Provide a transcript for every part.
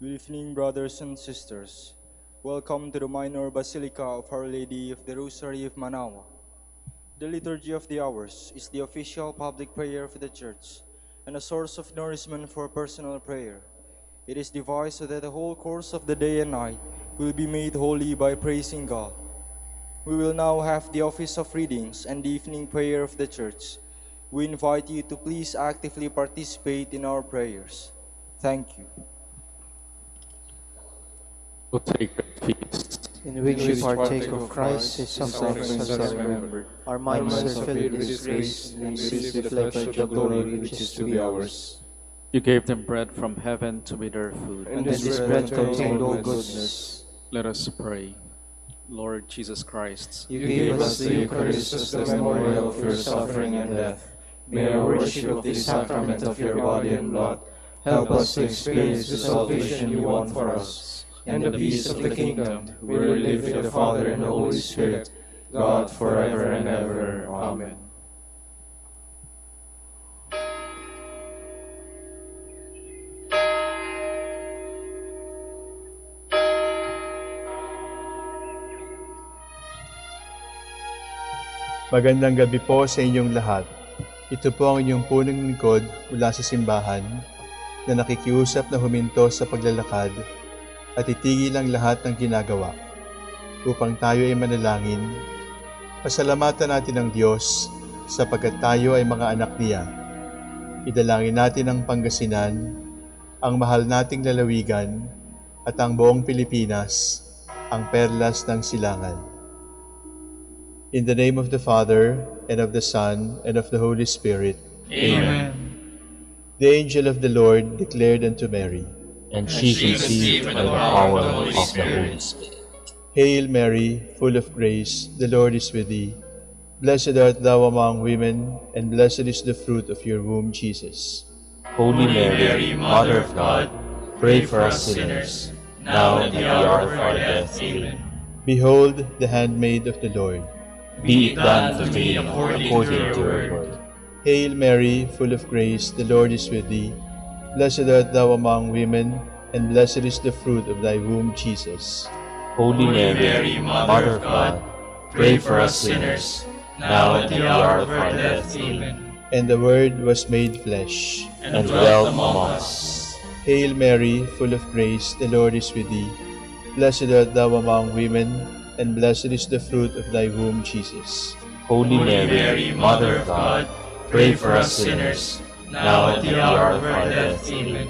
Good evening, brothers and sisters. Welcome to the Minor Basilica of Our Lady of the Rosary of Manaoag. The Liturgy of the Hours is the official public prayer of the Church and a source of nourishment for personal prayer. It is devised so that the whole course of the day and night will be made holy by praising God. We will now have the office of readings and the evening prayer of the Church. We invite you to please actively participate in our prayers. Thank you. O sacred feast, in which we partake of Christ, His sufferings are remembered. Our minds are filled with His grace, and we receive the pledge of glory which is to be ours. you gave them bread from heaven to be their food. And this bread contained all goodness. Let us pray. Lord Jesus Christ, You gave us the Eucharist as the memorial of your suffering and death. May our worship of this sacrament of your body and blood help us to experience the salvation you want for us, and the peace of the kingdom, where we live with the Father and the Holy Spirit, God forever and ever. Amen. Magandang gabi po sa inyong lahat. Ito po ang inyong punong lingkod mula sa simbahan na nakikiusap na huminto sa paglalakad at itigil ang lahat ng ginagawa upang tayo ay manalangin. Pasalamatan natin ang Diyos sapagkat tayo ay mga anak niya. Idalangin natin ang Pangasinan, ang mahal nating lalawigan at ang buong Pilipinas, ang perlas ng silangan. In the name of the Father, and of the Son, and of the Holy Spirit. Amen. The angel of the Lord declared unto Mary, And she conceived by the power of the Holy Spirit. Hail Mary, full of grace, the Lord is with thee. Blessed art thou among women, and blessed is the fruit of your womb, Jesus. Holy Mary, Mother of God, pray for us sinners, now and at the hour of our death. Amen. Behold, the handmaid of the Lord. Be it done to me according to your word. Hail Mary, full of grace, the Lord is with thee. Blessed art thou among women, and blessed is the fruit of thy womb, Jesus. Holy Mary, Mother of God, pray for us sinners, now and at the hour of our death. Amen. And the Word was made flesh, And dwelt among us. Hail Mary, full of grace, the Lord is with thee. Blessed art thou among women, and blessed is the fruit of thy womb, Jesus. Holy Mary, Mother of God, pray for us sinners, now and at the hour of our death. Amen.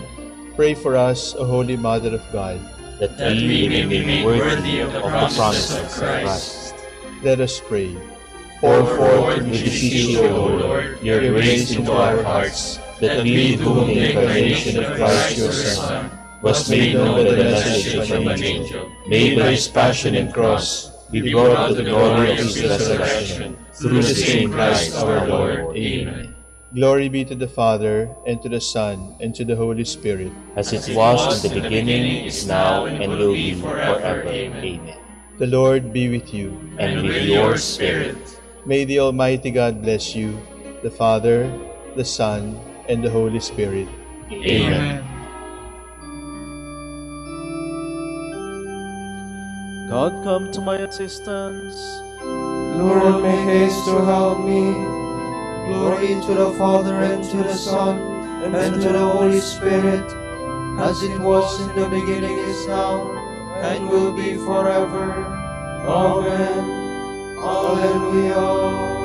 Pray for us, O Holy Mother of God. That we may be made worthy of the promises of Christ. Let us pray. Pour forth, we beseech you, O Lord, your grace into our hearts, that we, to whom the incarnation of Christ your Son was made known by the message of an angel, made by his passion and cross, be brought to the glory of his resurrection, through the same Christ our Lord. Amen. Glory be to the Father, and to the Son, and to the Holy Spirit. As it was in the beginning, is now, and will be forever. Amen. The Lord be with you. And with your spirit. May the Almighty God bless you, the Father, the Son, and the Holy Spirit. Amen. God, come to my assistance. Lord, make haste to help me. Glory to the Father, and to the Son, and to the Holy Spirit, as it was in the beginning, is now, and will be forever. Amen. Hallelujah.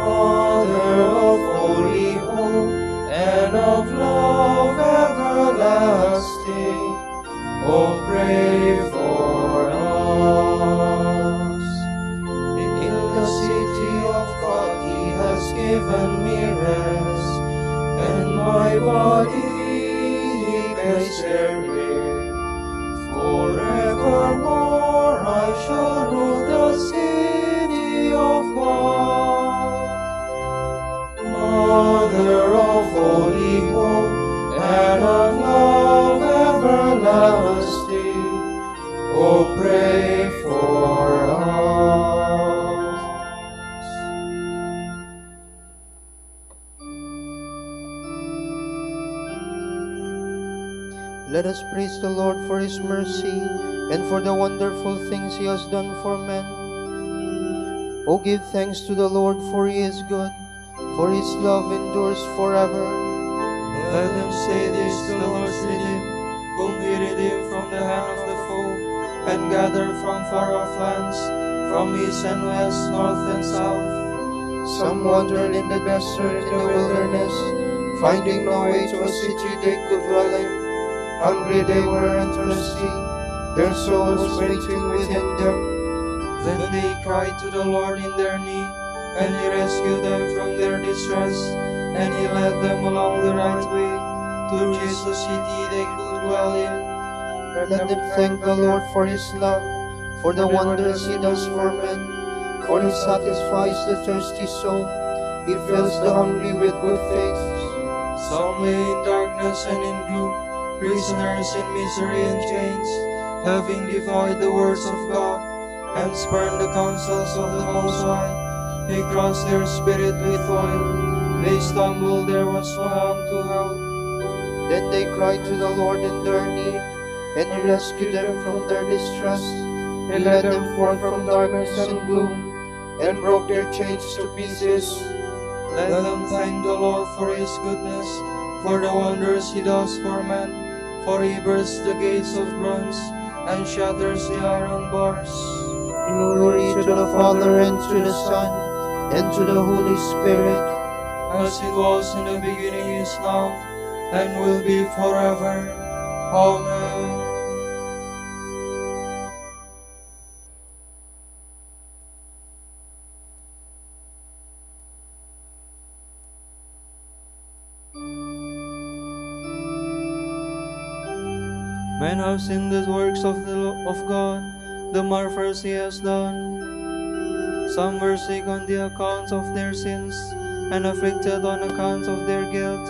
Mother of holy hope and of love everlasting. Mother of holy hope and of love everlasting, oh, pray for us. Let us praise the Lord for His mercy and for the wonderful things He has done for men. O give thanks to the Lord, for He is good, for His love endures forever. Let them say this to the Lord's redeemed, whom He redeemed from the hand of the foe, and gathered from far off lands, from east and west, north and south. Some wandered in the desert, in the wilderness, finding no way to a city they could dwell in. Hungry they were and thirsty, their souls waiting within them. Then they cried to the Lord in their need, and He rescued them from their distress, and He led them along the right way, to Jesus' city they could dwell in. Let them thank the Lord for His love, for the wonders He does for men. For He satisfies the thirsty soul, He fills the hungry with good things. Some lay in darkness and in gloom, prisoners in misery and chains, having defied the words of God, and spurned the counsels of the Most High. He crossed their spirit with oil, they stumbled, there was no harm to help. Then they cried to the Lord in their need, and He rescued them from their distress. He led them forth from darkness and gloom, and broke their chains to pieces. Let them thank the Lord for His goodness, for the wonders He does for men. For He bursts the gates of bronze, and shatters the iron bars. Glory to the Father, and to the Son, and to the Holy Spirit, As it was in the beginning, is now, and will be forever. Amen. Men have seen the works of God, the marvels He has done. Some were sick on the account of their sins, and afflicted on account of their guilt.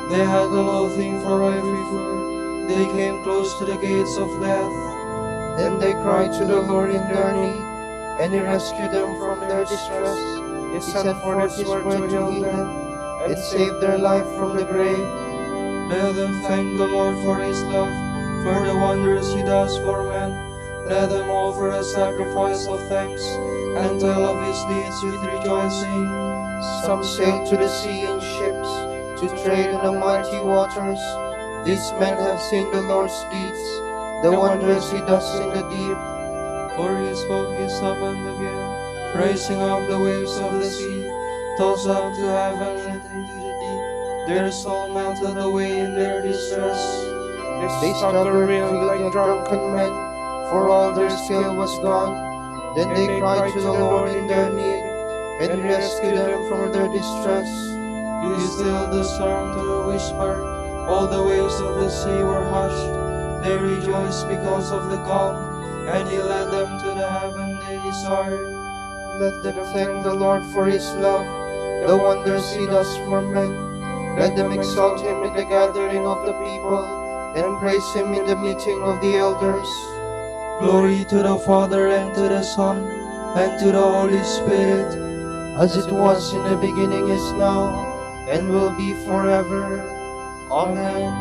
They had a loathing for every food. They came close to the gates of death. Then they cried to the Lord in their need, and He rescued them from their distress. He sent forth His word to heal them, and saved their life from the grave. Let them thank the Lord for His love, for the wonders He does for men. Let them offer a sacrifice of thanks, and tell of His deeds with rejoicing. Some sailed to the sea in ships, to trade in the mighty waters. These men have seen the Lord's deeds, the wonders He does in the deep. For He spoke His servant again, raising up the waves of the sea, tossed up to heaven and into the deep. Their soul melted away in their distress. They staggered like drunken men, for all their skill was gone. Then they cried to the Lord in their need, and He rescued them from their distress. He stilled the storm to a whisper, all the waves of the sea were hushed. They rejoiced because of the calm, and He led them to the heaven they desired. Let them thank the Lord for His love, the wonders He does for men. Let them exalt Him in the gathering of the people, and praise Him in the meeting of the elders. Glory to the Father, and to the Son, and to the Holy Spirit, as it was in the beginning, is now, and will be forever. Amen.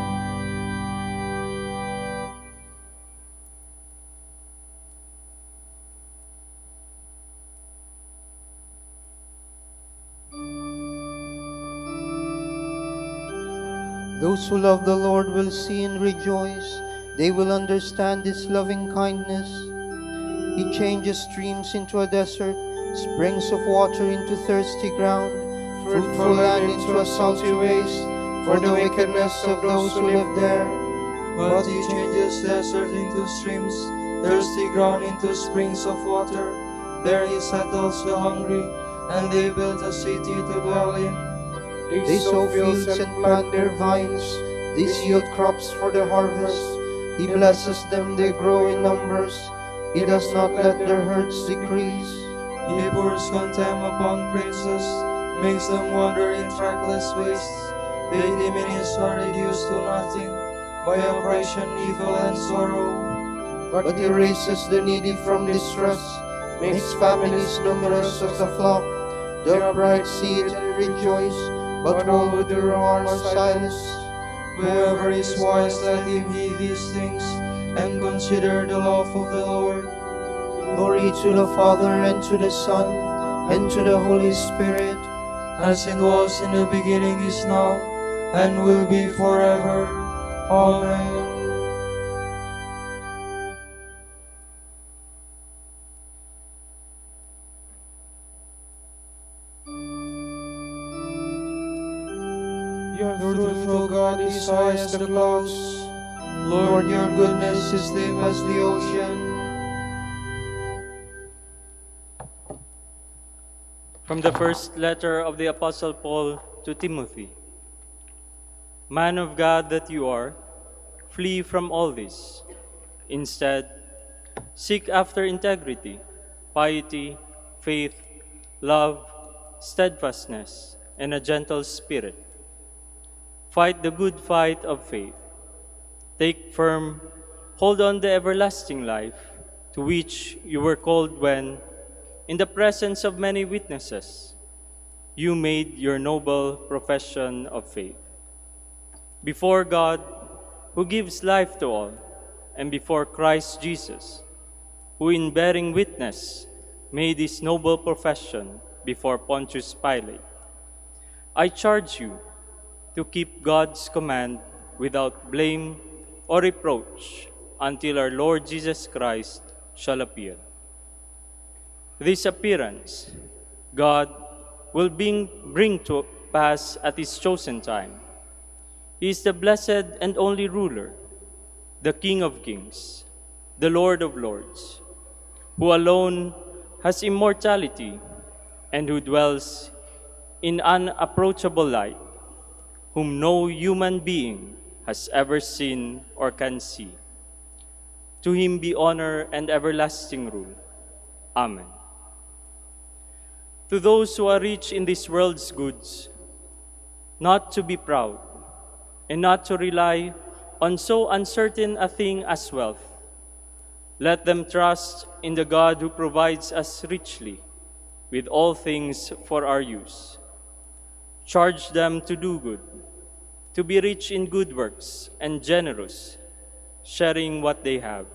Those who love the Lord will see and rejoice. They will understand His loving kindness. He changes streams into a desert, springs of water into thirsty ground, fruitful land into a salty waste, for the wickedness of those who live there. but He changes desert into streams, thirsty ground into springs of water. There He settles the hungry, and they build a city to dwell in. They sow fields and plant their vines. These yield crops for the harvest. He blesses them, they grow in numbers. He does not let their herds decrease. He pours contempt upon princes. makes them wander in trackless wastes. They diminish or reduce to nothing by oppression, evil, and sorrow. But he raises the needy from distress, makes families numerous as a flock. The upright see it and rejoice, but all who do wrong are silenced. Whoever is wise, let him heed these things, and consider the love of the Lord. Glory to the Father, and to the Son, and to the Holy Spirit, As it was in the beginning, is now, and will be forever. Amen. Your truthful God is high as the clouds. Lord, your goodness is deep as the ocean. From the first letter of the Apostle Paul to Timothy. Man of God that you are, flee from all this. Instead, seek after integrity, piety, faith, love, steadfastness, and a gentle spirit. Fight the good fight of faith. Take firm hold on the everlasting life to which you were called when, in the presence of many witnesses, you made your noble profession of faith. Before God, who gives life to all, and before Christ Jesus, who in bearing witness made his noble profession before Pontius Pilate, I charge you to keep God's command without blame or reproach until our Lord Jesus Christ shall appear. This appearance God will bring to pass at his chosen time. He is the blessed and only ruler, the King of kings, the Lord of lords, who alone has immortality and who dwells in unapproachable light, whom no human being has ever seen or can see. To him be honor and everlasting rule. Amen. To those who are rich in this world's goods, not to be proud, and not to rely on so uncertain a thing as wealth. Let them trust in the God who provides us richly with all things for our use. Charge them to do good, to be rich in good works and generous, sharing what they have.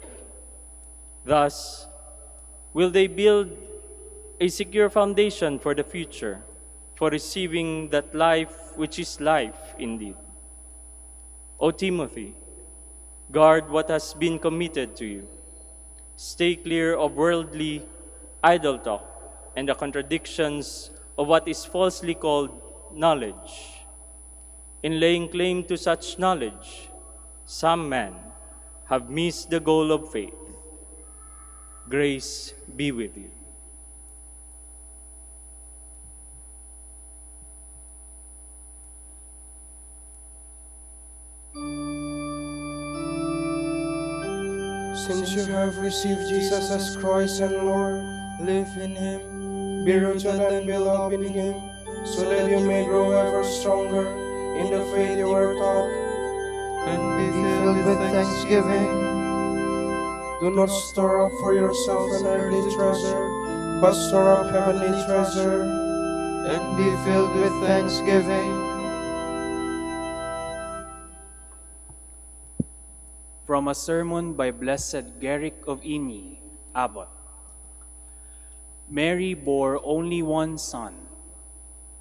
Thus, will they build a secure foundation for the future, for receiving that life which is life indeed. O Timothy, guard what has been committed to you. Stay clear of worldly, idle talk and the contradictions of what is falsely called knowledge. In laying claim to such knowledge, some men have missed the goal of faith. Grace be with you. Since you have received Jesus as Christ and Lord, live in Him, be rooted and built up in Him, so that you may grow ever stronger in the faith you were taught, and be filled with thanksgiving. Do not store up for yourself an earthly treasure, but store up heavenly treasure, and be filled with thanksgiving. From a sermon by Blessed Garrick of Imi, Abbot. Mary bore only one son.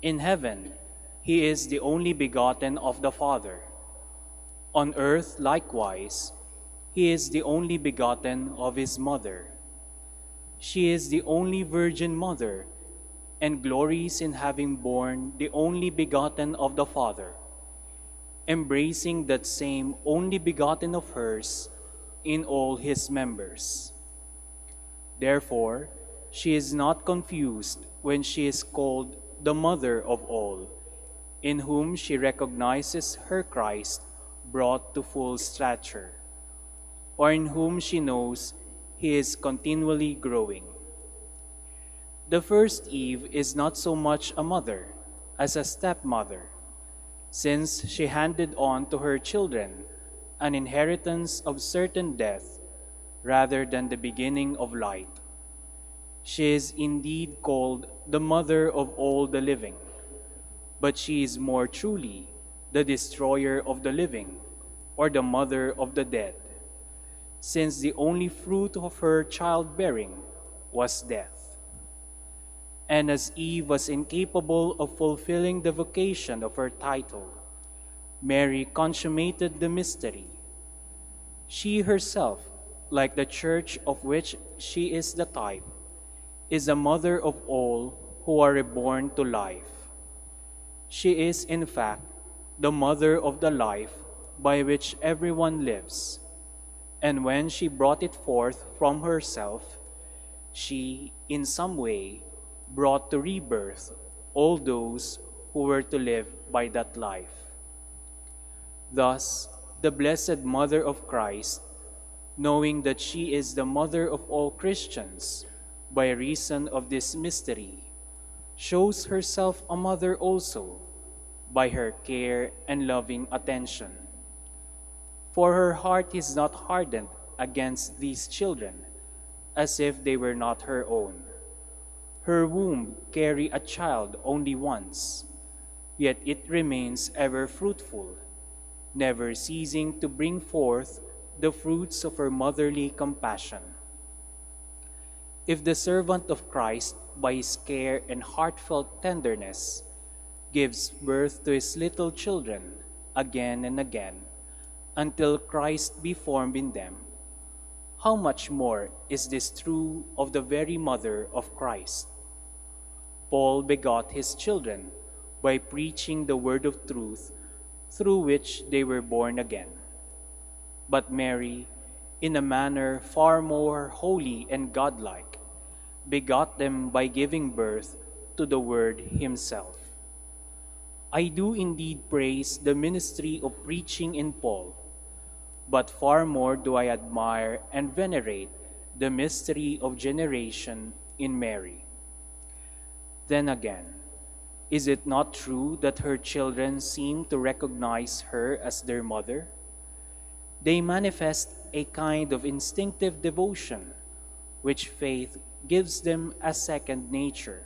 In heaven, he is the only begotten of the Father. On earth, likewise, he is the only begotten of his mother. She is the only Virgin Mother, and glories in having borne the only begotten of the Father, embracing that same only begotten of hers in all his members. Therefore, she is not confused when she is called the Mother of all, in whom she recognizes her Christ brought to full stature, or in whom she knows he is continually growing. The first Eve is not so much a mother, as a stepmother, since she handed on to her children an inheritance of certain death rather than the beginning of light. She is indeed called the mother of all the living, but she is more truly the destroyer of the living, or the mother of the dead, since the only fruit of her childbearing was death. And as Eve was incapable of fulfilling the vocation of her title, Mary consummated the mystery. She herself, like the church of which she is the type, is a mother of all who are reborn to life. She is, in fact, the mother of the life by which everyone lives. And when she brought it forth from herself, she, in some way, brought to rebirth all those who were to live by that life. Thus, the Blessed Mother of Christ, knowing that she is the mother of all Christians by reason of this mystery, shows herself a mother also by her care and loving attention. For her heart is not hardened against these children, as if they were not her own. Her womb carry a child only once, yet it remains ever fruitful, never ceasing to bring forth the fruits of her motherly compassion. If the servant of Christ, by his care and heartfelt tenderness, gives birth to his little children again and again, until Christ be formed in them, how much more is this true of the very mother of Christ? Paul begot his children by preaching the word of truth, through which they were born again. But Mary, in a manner far more holy and godlike, begot them by giving birth to the Word himself. I do indeed praise the ministry of preaching in Paul, but far more do I admire and venerate the mystery of generation in Mary. Then again, is it not true that her children seem to recognize her as their mother? They manifest a kind of instinctive devotion, which faith gives them a second nature,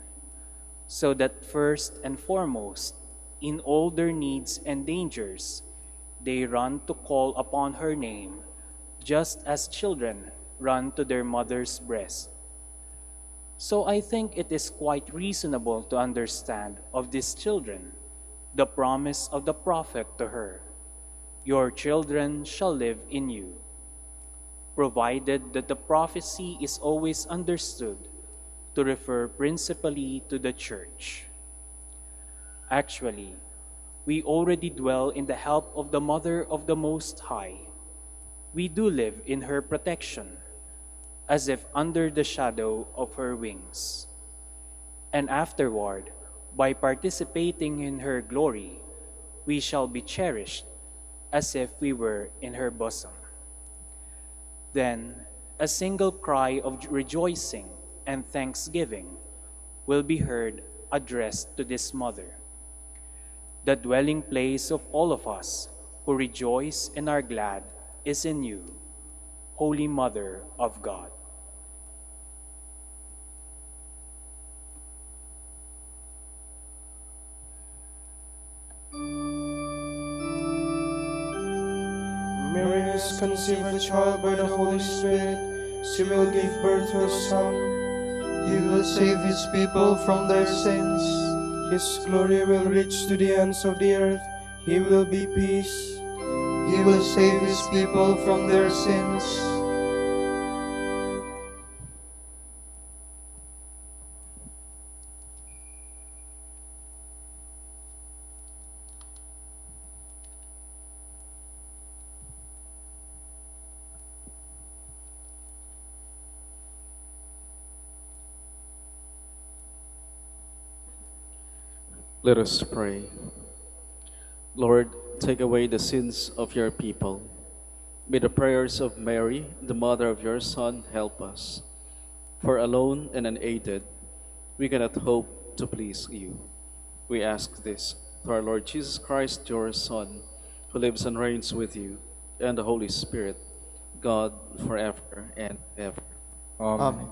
so that first and foremost, in all their needs and dangers, they run to call upon her name, just as children run to their mother's breast. So I think it is quite reasonable to understand of these children the promise of the prophet to her, "Your children shall live in you," provided that the prophecy is always understood to refer principally to the Church. Actually, we already dwell in the help of the Mother of the Most High. We do live in her protection, as if under the shadow of her wings. And afterward, by participating in her glory, we shall be cherished as if we were in her bosom. Then a single cry of rejoicing and thanksgiving will be heard addressed to this mother, the dwelling place of all of us who rejoice and are glad is in you, Holy Mother of God. Mary has conceived a child by the Holy Spirit. She will give birth to a son. He will save his people from their sins. His glory will reach to the ends of the earth. He will be peace. He will save his people from their sins. Let us pray. Lord, take away the sins of your people. May the prayers of Mary, the mother of your Son, help us. For alone and unaided, we cannot hope to please you. We ask this through our Lord Jesus Christ, your Son, who lives and reigns with you and the Holy Spirit, God, forever and ever. Amen. Amen.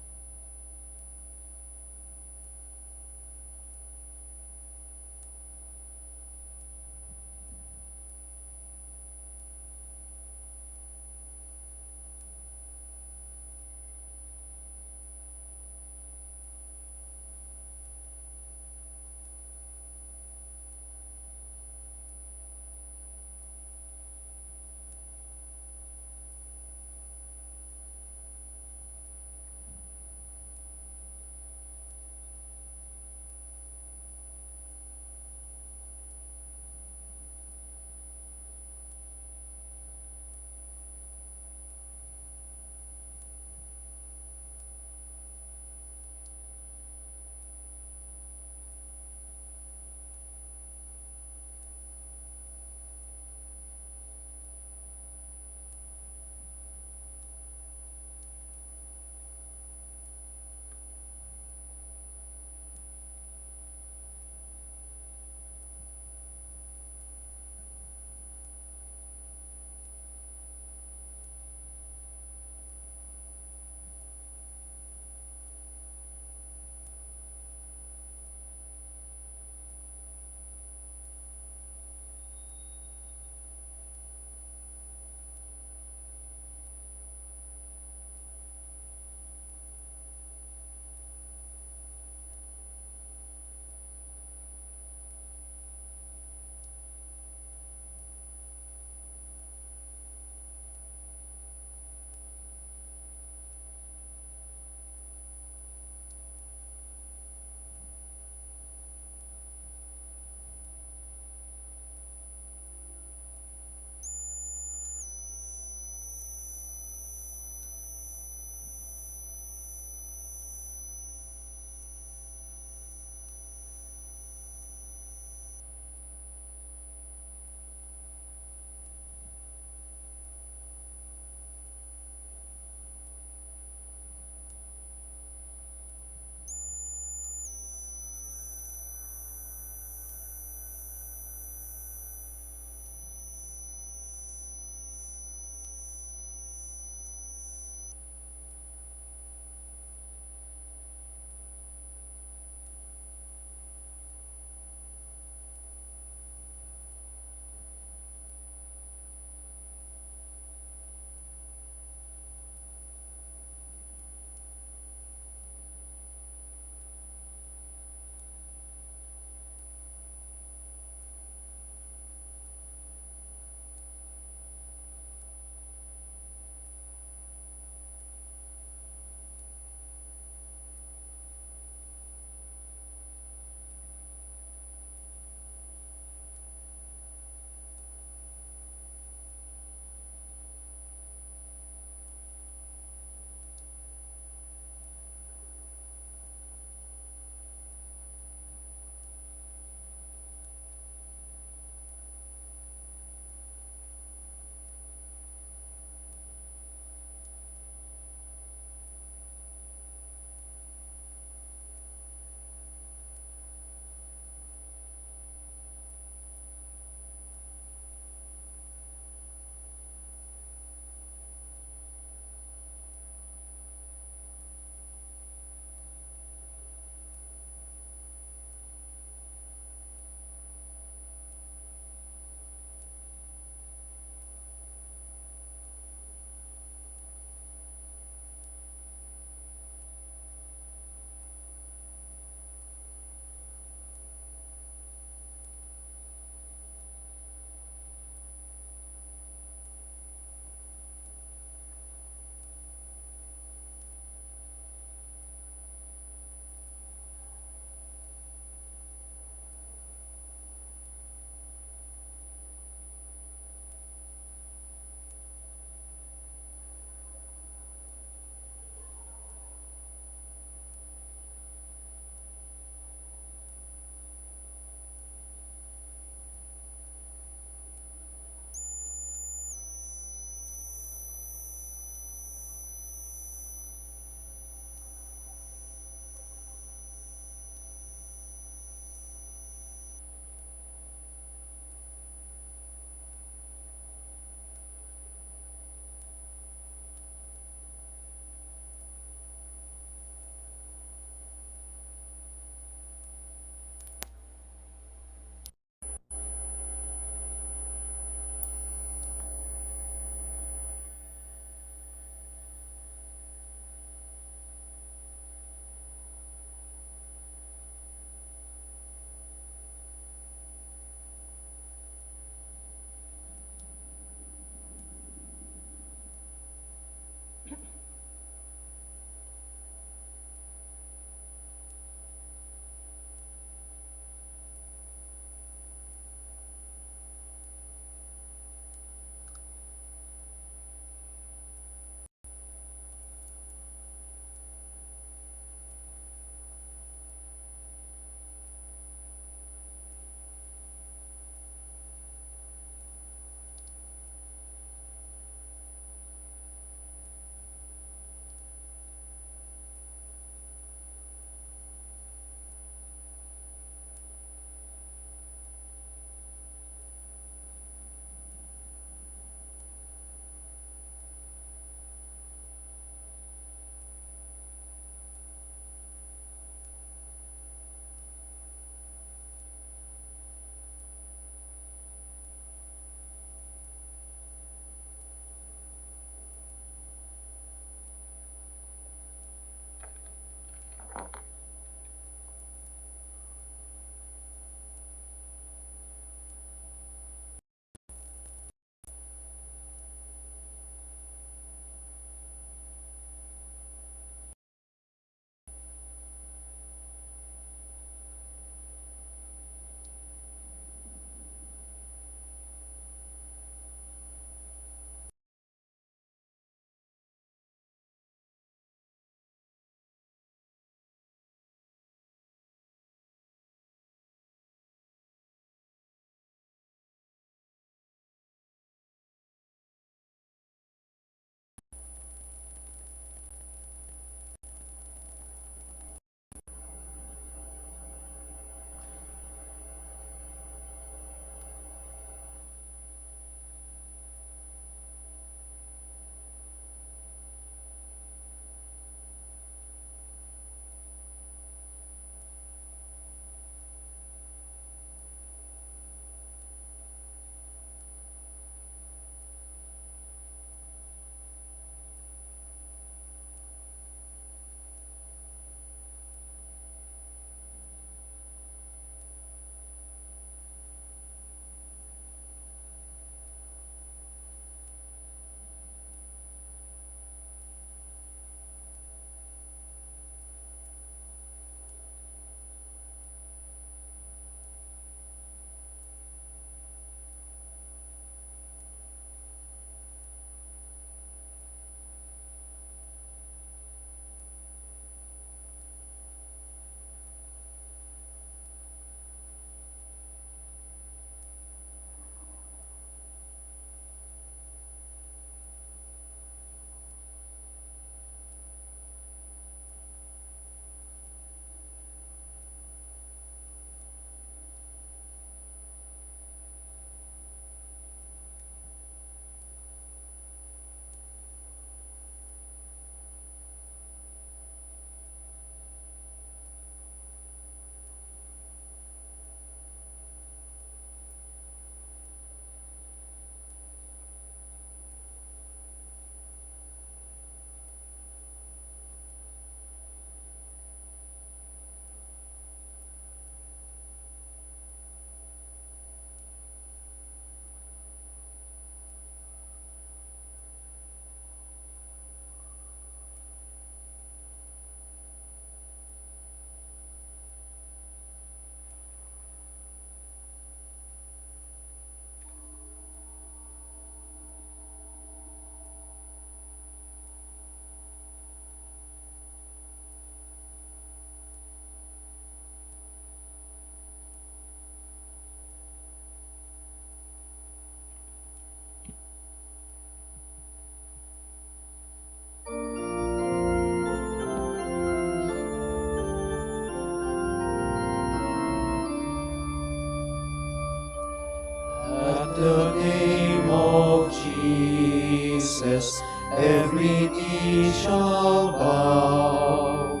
Every knee shall bow,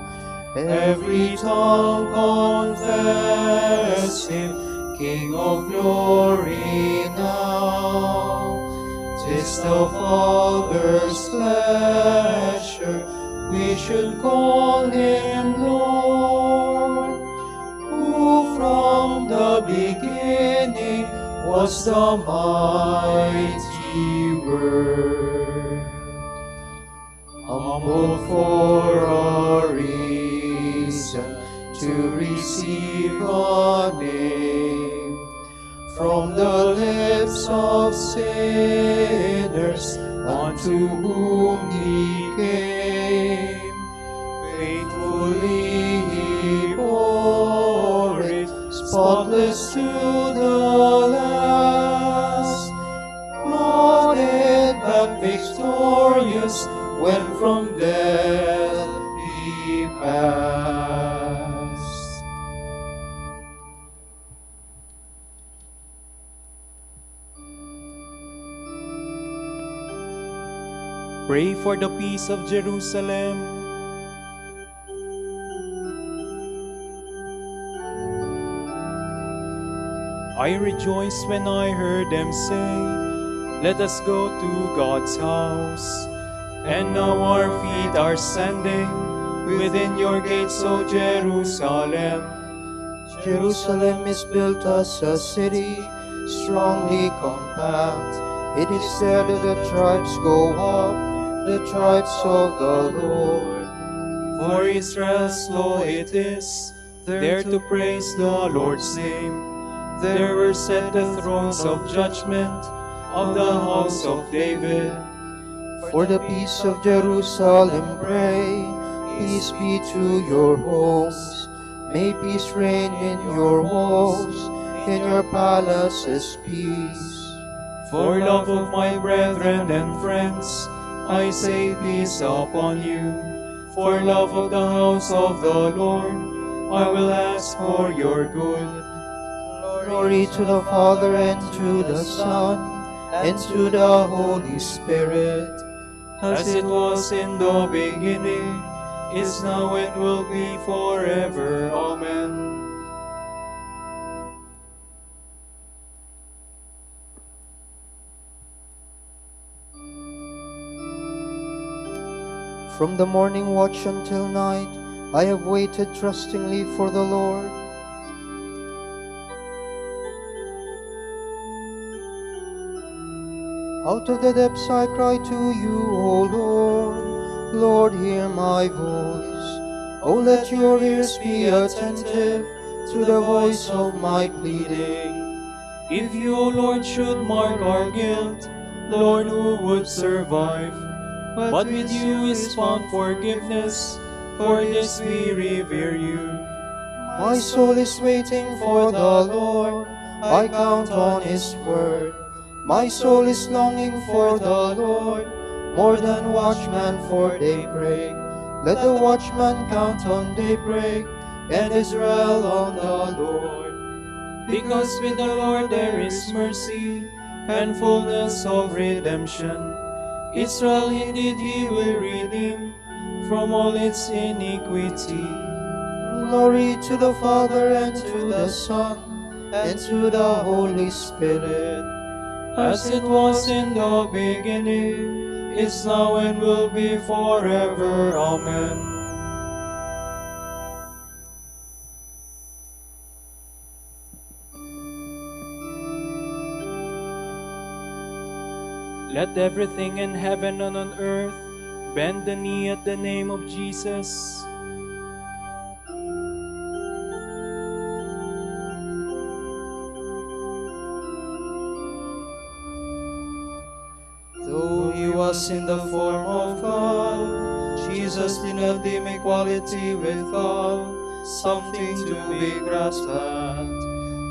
every tongue confess him King of glory now. 'Tis the Father's pleasure we should call him Lord, who from the beginning was the mighty Word. Humble for a reason to receive a name from the lips of sinners unto whom he came. Faithfully he bore it, spotless to the last, brought it back victorious when from death he passed. Pray for the peace of Jerusalem. I rejoiced when I heard them say, "Let us go to God's house." And now our feet are standing within your gates, O Jerusalem. Jerusalem is built as a city, strongly compact. It is there that the tribes go up, the tribes of the Lord. For Israel's law it is, there to praise the Lord's name. There were set the thrones of judgment of the house of David. For the peace of Jerusalem pray, peace be to your homes. May peace reign in your walls, in your palaces peace. For love of my brethren and friends, I say peace upon you. For love of the house of the Lord, I will ask for your good. Glory to the Father, and to the Son, and to the Holy Spirit, As it was in the beginning, is now, and will be forever. Amen. From the morning watch until night, I have waited trustingly for the Lord. Out of the depths I cry to you, O Lord. Lord, hear my voice. O let your ears be attentive to the voice of my pleading. If you, O Lord, should mark our guilt, Lord, who would survive? But with you is found forgiveness, for this we revere you. My soul is waiting for the Lord. I count on his word. My soul is longing for the Lord, more than watchman for daybreak. Let the watchman count on daybreak, and Israel on the Lord. Because with the Lord there is mercy, and fullness of redemption. Israel indeed he will redeem from all its iniquity. Glory to the Father, and to the Son, and to the Holy Spirit, As it was in the beginning, is now, and will be forever. Amen. Let everything in heaven and on earth bend the knee at the name of Jesus. Though he was in the form of God, Jesus did not deem equality with God something to be grasped at.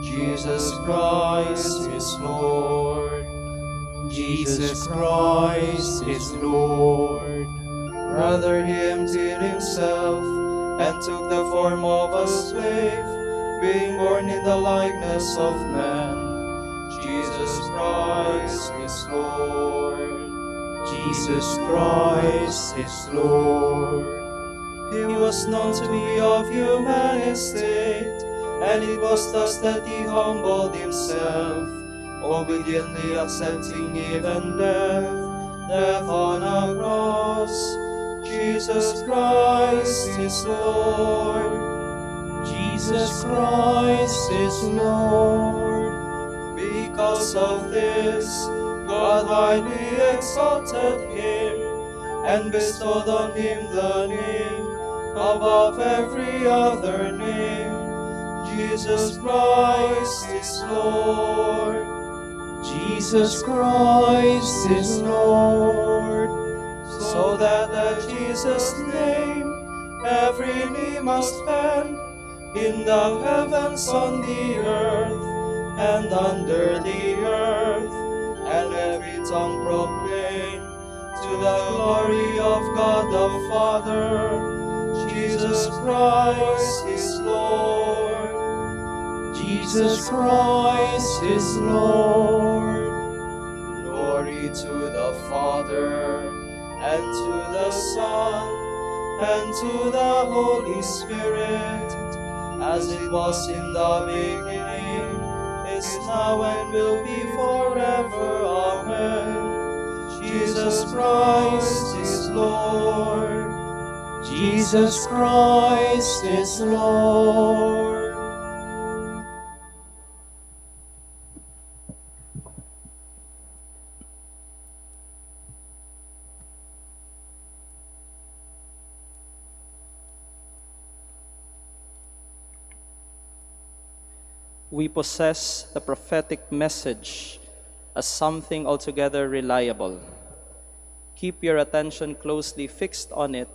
Jesus Christ is Lord. Jesus Christ is Lord. Rather, he emptied himself and took the form of a slave, being born in the likeness of man. Jesus Christ is Lord. Jesus Christ is Lord. He was known to be of human estate, and it was thus that he humbled himself, obediently accepting even death on a cross. Jesus Christ is Lord. Jesus Christ is Lord. Because of this, God highly exalted him and bestowed on him the name above every other name. Jesus Christ is Lord. Jesus Christ is Lord. So that at Jesus' name every knee must bend, in the heavens, on the earth, and under the earth, and every tongue proclaim to the glory of God the Father, Jesus Christ is Lord. Jesus Christ is Lord. Glory to the Father, and to the Son, and to the Holy Spirit, as it was in the beginning, is now, and will be forever. Amen. Jesus Christ is Lord. Jesus Christ is Lord. We possess the prophetic message as something altogether reliable. Keep your attention closely fixed on it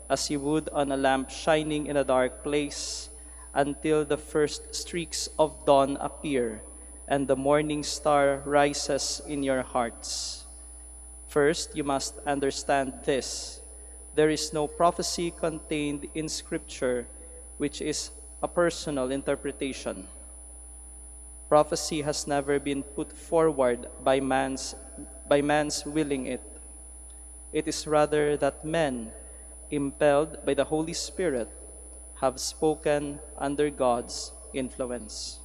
as you would on a lamp shining in a dark place until the first streaks of dawn appear and the morning star rises in your hearts. First, you must understand this. There is no prophecy contained in Scripture which is a personal interpretation. Prophecy has never been put forward by man's willing it. It is rather that men, impelled by the Holy Spirit, have spoken under God's influence.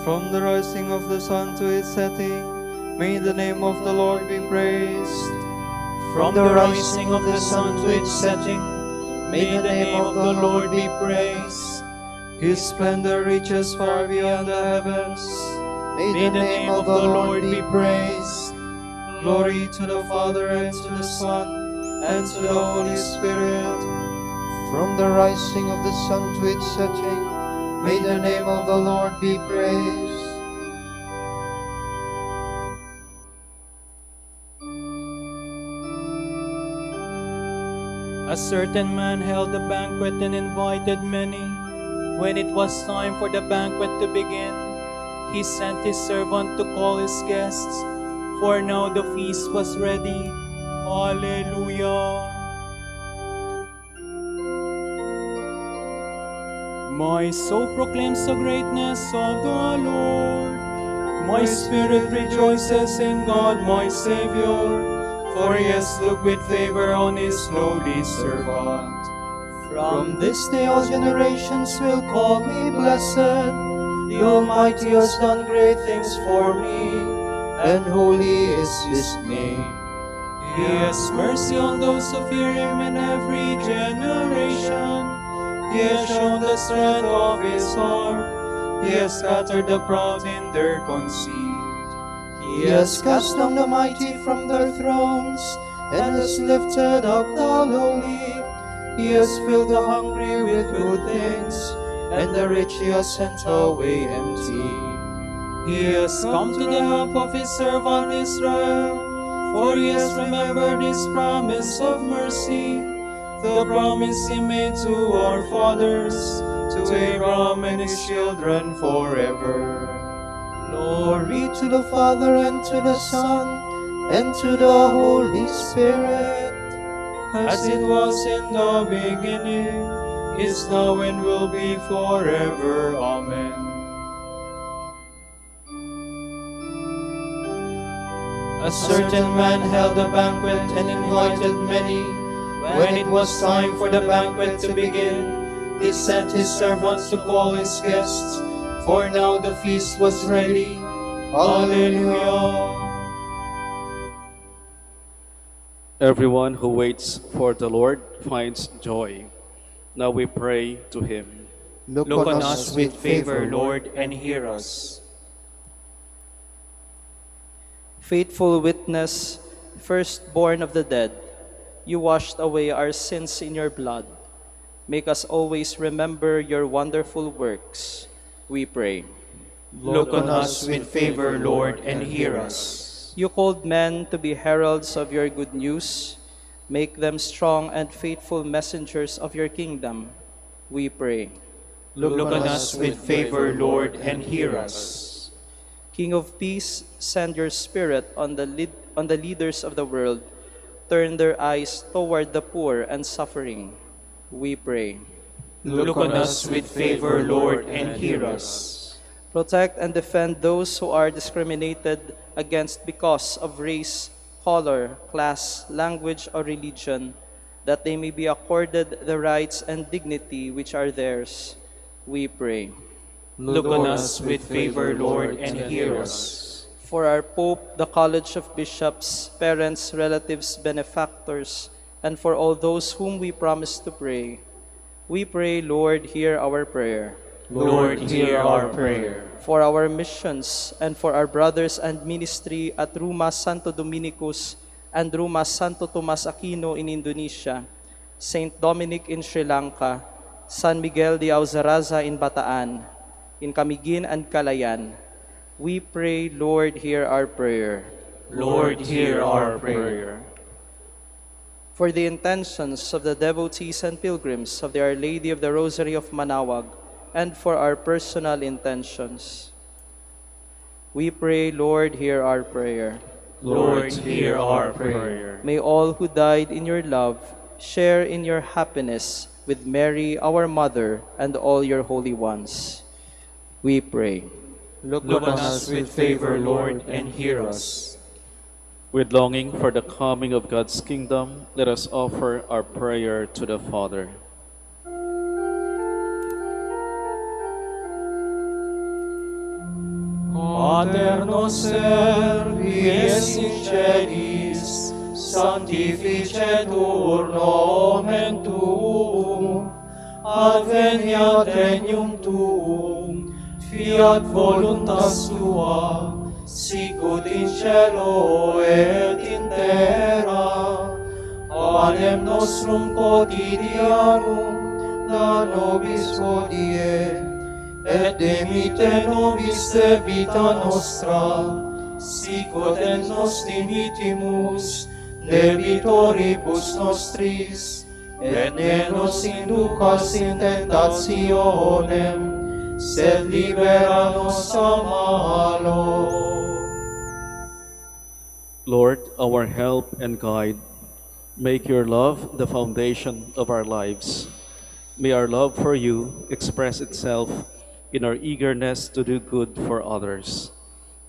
From the rising of the sun to its setting, may the name of the Lord be praised. From the rising of the sun to its setting, may the name of the Lord be praised. His splendor reaches far beyond the heavens. May the name of the Lord be praised. Glory to the Father, and to the Son, and to the Holy Spirit. From the rising of the sun to its setting, may the name of the Lord be praised. A certain man held a banquet and invited many. When it was time for the banquet to begin, he sent his servant to call his guests, for now the feast was ready. Alleluia. My soul proclaims the greatness of the Lord. My spirit rejoices in God my Savior, for he has looked with favor on his lowly servant. From this day all generations will call me blessed. The Almighty has done great things for me, and holy is his name. He has mercy on those who fear him in every generation. He has shown the strength of his arm. He has scattered the proud in their conceit. He has cast down the mighty from their thrones, and has lifted up the lowly. He has filled the hungry with good things, and the rich he has sent away empty. He has come to the help of his servant Israel, for he has remembered his promise of mercy, the promise he made to our fathers, to Abraham and his children forever. Glory to the Father, and to the Son, and to the Holy Spirit, as it was in the beginning, is now and will be forever. Amen. A certain man held a banquet and invited many. When it was time for the banquet to begin, he sent his servants to call his guests, for now the feast was ready. Alleluia. Everyone who waits for the Lord finds joy. Now we pray to him. Look on us with favor, Lord, and hear us. Faithful witness, firstborn of the dead, you washed away our sins in your blood. Make us always remember your wonderful works, we pray. Look on us with favor, Lord, and hear us. You called men to be heralds of your good news. Make them strong and faithful messengers of your kingdom, we pray. Look on us with favor, Lord, and hear us. King of peace, send your spirit on the leaders of the world. Turn their eyes toward the poor and suffering, we pray. Look on us with favor, Lord, and hear us. Protect and defend those who are discriminated against because of race, color, class, language, or religion, that they may be accorded the rights and dignity which are theirs, we pray. Look on us with favor, Lord, and hear us. For our Pope, the College of Bishops, parents, relatives, benefactors, and for all those whom we promise to pray, we pray, Lord, hear our prayer. Lord, hear our prayer. For our missions and for our brothers and ministry at Rumah Santo Dominicus and Rumah Santo Tomas Aquino in Indonesia, Saint Dominic in Sri Lanka, San Miguel de Auzaraza in Bataan, in Camiguin and Calayan, we pray, Lord, hear our prayer. Lord, hear our prayer. For the intentions of the devotees and pilgrims of the Our Lady of the Rosary of Manaoag, and for our personal intentions, we pray, Lord, hear our prayer. Lord, hear our prayer. May all who died in your love share in your happiness with Mary, our Mother, and all your holy ones. We pray. Look on us with favor, Lord, and hear us. With longing for the coming of God's kingdom, let us offer our prayer to the Father. Pater noster, qui es in celis, sanctificetur nomen tuum, adveniat regnum tuum, fiat voluntas tua, sicut in cielo et in terra. Panem nostrum quotidianum da nobis hodie, et dimitte nobis debita nostra, sicut et nos dimittimus debitoribus nostris, et ne nos inducas in tentationem, sed libera nos a malo. Lord, our help and guide, make your love the foundation of our lives. May our love for you express itself in our eagerness to do good for others.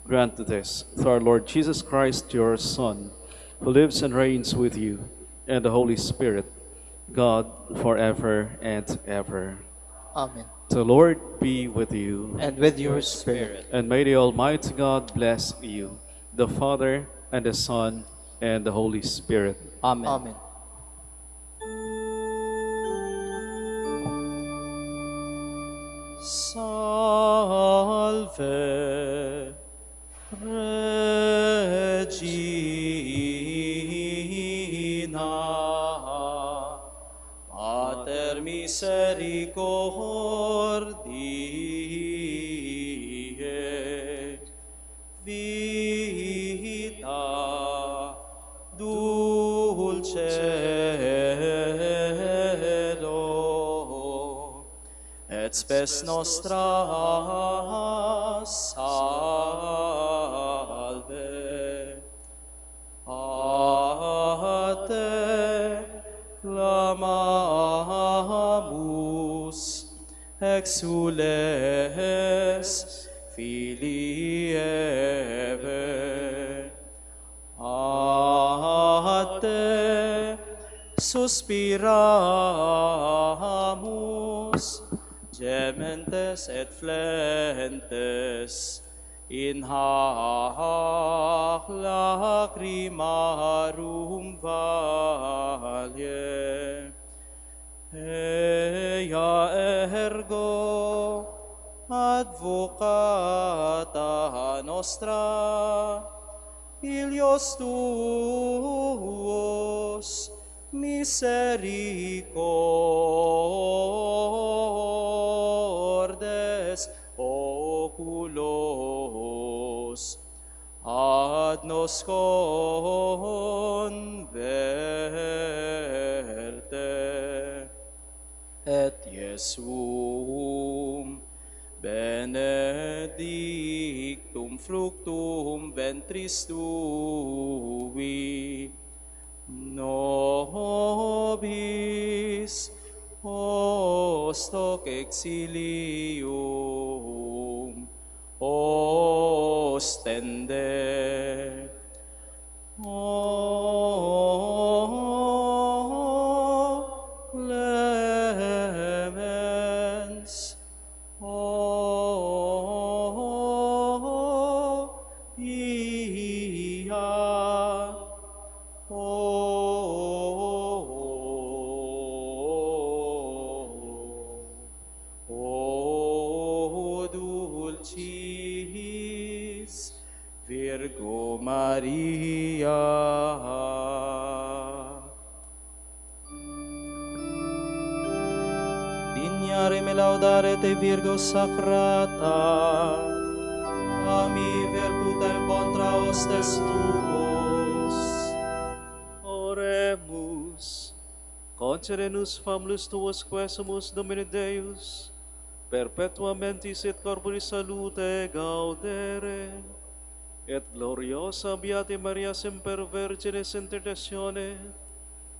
Grant this through our Lord Jesus Christ, your Son, who lives and reigns with you and the Holy Spirit, God, forever and ever. Amen. The Lord be with you. And with your spirit. And may the Almighty God bless you, the Father, and the Son, and the Holy Spirit. Amen. Amen. Salve, Regina, Mater misericordiae, vita, dulcelo, et spes nostra salve. A te clamamus. exules Filii Eve. A te suspiramus, gementes et flentes, in hac lacrimarum valle. Ea ergo advocata nostra, Ilios tuos misericordes oculos ad nos converte, et Iesum benedictum fructum ventris tui, nobis post hoc exilium ostende. O clemens, O pia, O dulcis Virgo Maria. Dignare me laudare te Virgo sacrata, ami virtutem contra hostes tuos. Oremus. Concede nos famulus tuos quesumus, Domine Deus, perpetua mentis et corporis salute gaudere, et gloriosa Beate Maria semper Virgines intercessione,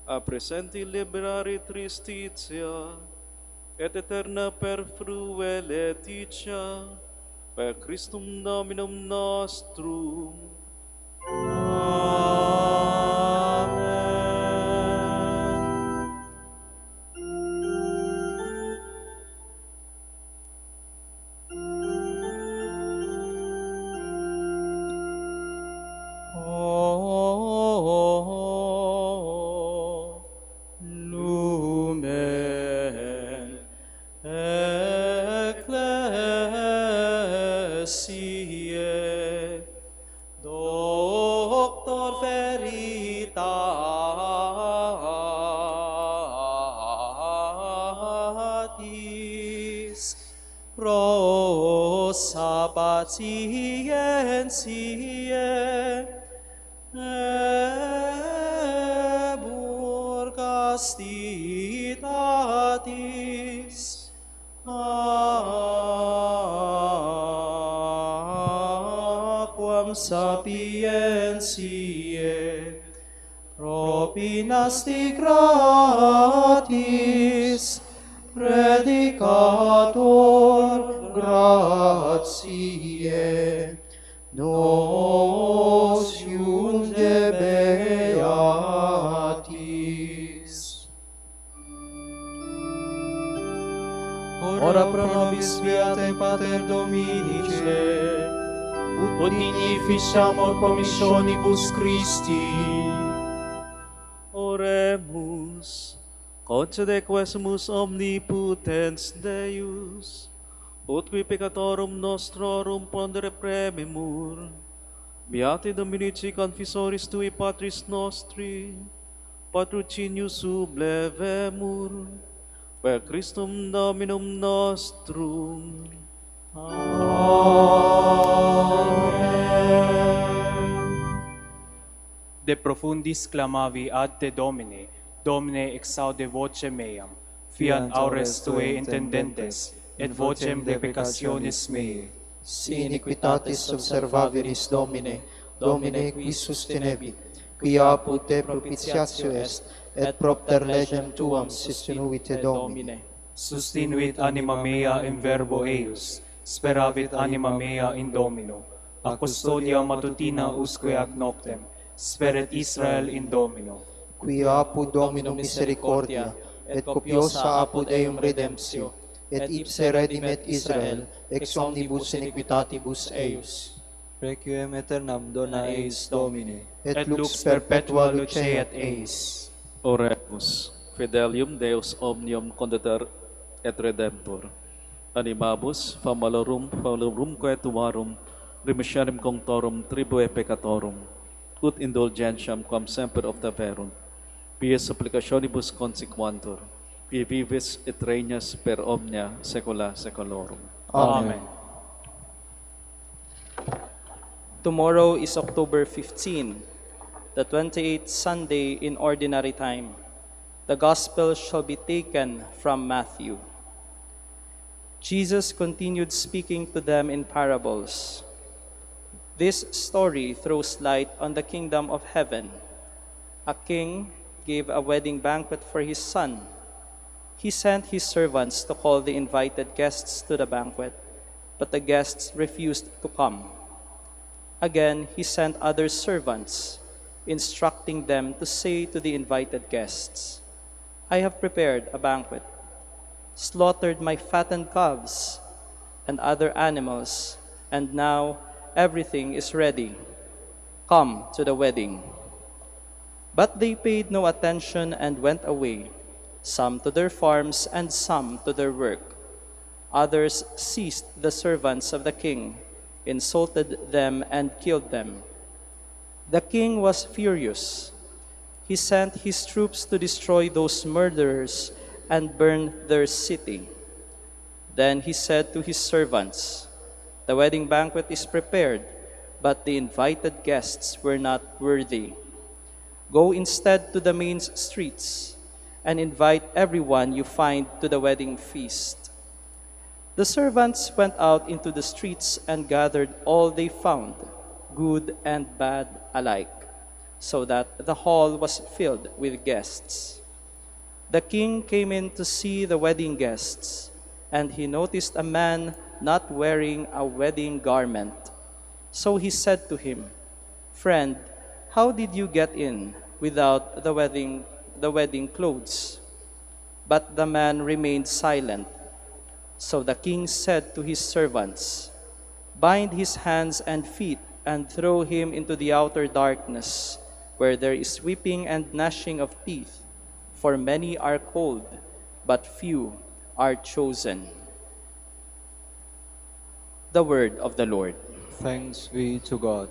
a presenti liberari tristitia, et eterna per frue letitia, per Christum Dominum nostrum. Amen. O lumen ecclesiae, Doctor veritatis, rosa patientiae, ebur castitatis, aquam sapientiae, propinasti gratis, predicator gratiae, nos iunge beatis. Ora pro nobis beate Pater Dominice, ut dignificiamur commissionibus Christi. Oremus. Concede quesumus omnipotens Deus, ut qui peccatorum nostrorum pondere premimur, Beati Dominici confessoris tui Patris nostri, patrocinium sublevemur, per Christum Dominum nostrum. De profundis clamavi ad te Domine, Domine exaude vocem meam, fiat aures tue intendentes, et vocem deprecationis meae. Si iniquitatis observaviris Domine, Domine qui sustenebit, qui apud te propitiatio est, et propter legem tuam sustinuite Domine. Sustinuit anima mea in verbo eius, speravit anima mea in Domino. A custodia matutina usque ad noctem, speret Israel in Domino. Qui apud Domino misericordia, et copiosa apud eum redemptio, et ipse redimet Israel, ex omnibus iniquitatibus eius. Requiem aeternam dona eis Domine. Et lux perpetua luceat eis. Oremus, fidelium Deus omnium condeter et redemptor. Animabus, famalorum tuarum, remissionem conctorum tribue peccatorum, ut indulgentiam quam semper obtaverunt, pies supplicationibus consequantur, qui vivis et regnas per omnia saecula saeculorum. Amen. Tomorrow is October 15, the 28th Sunday in Ordinary Time. The Gospel shall be taken from Matthew. Jesus continued speaking to them in parables. This story throws light on the kingdom of heaven. A king gave a wedding banquet for his son. He sent his servants to call the invited guests to the banquet, but the guests refused to come. Again, he sent other servants, instructing them to say to the invited guests, "I have prepared a banquet, slaughtered my fattened calves and other animals, and now everything is ready. Come to the wedding." But they paid no attention and went away, some to their farms and some to their work. Others seized the servants of the king, insulted them, and killed them. The king was furious. He sent his troops to destroy those murderers and burn their city. Then he said to his servants, "The wedding banquet is prepared, but the invited guests were not worthy. Go instead to the main streets and invite everyone you find to the wedding feast." The servants went out into the streets and gathered all they found, good and bad alike, so that the hall was filled with guests. The king came in to see the wedding guests, and he noticed a man not wearing a wedding garment. So he said to him, "Friend, how did you get in without the wedding clothes?" But the man remained silent. So the king said to his servants, "Bind his hands and feet and throw him into the outer darkness, where there is weeping and gnashing of teeth, for many are called, but few are chosen." The word of the Lord. Thanks be to God.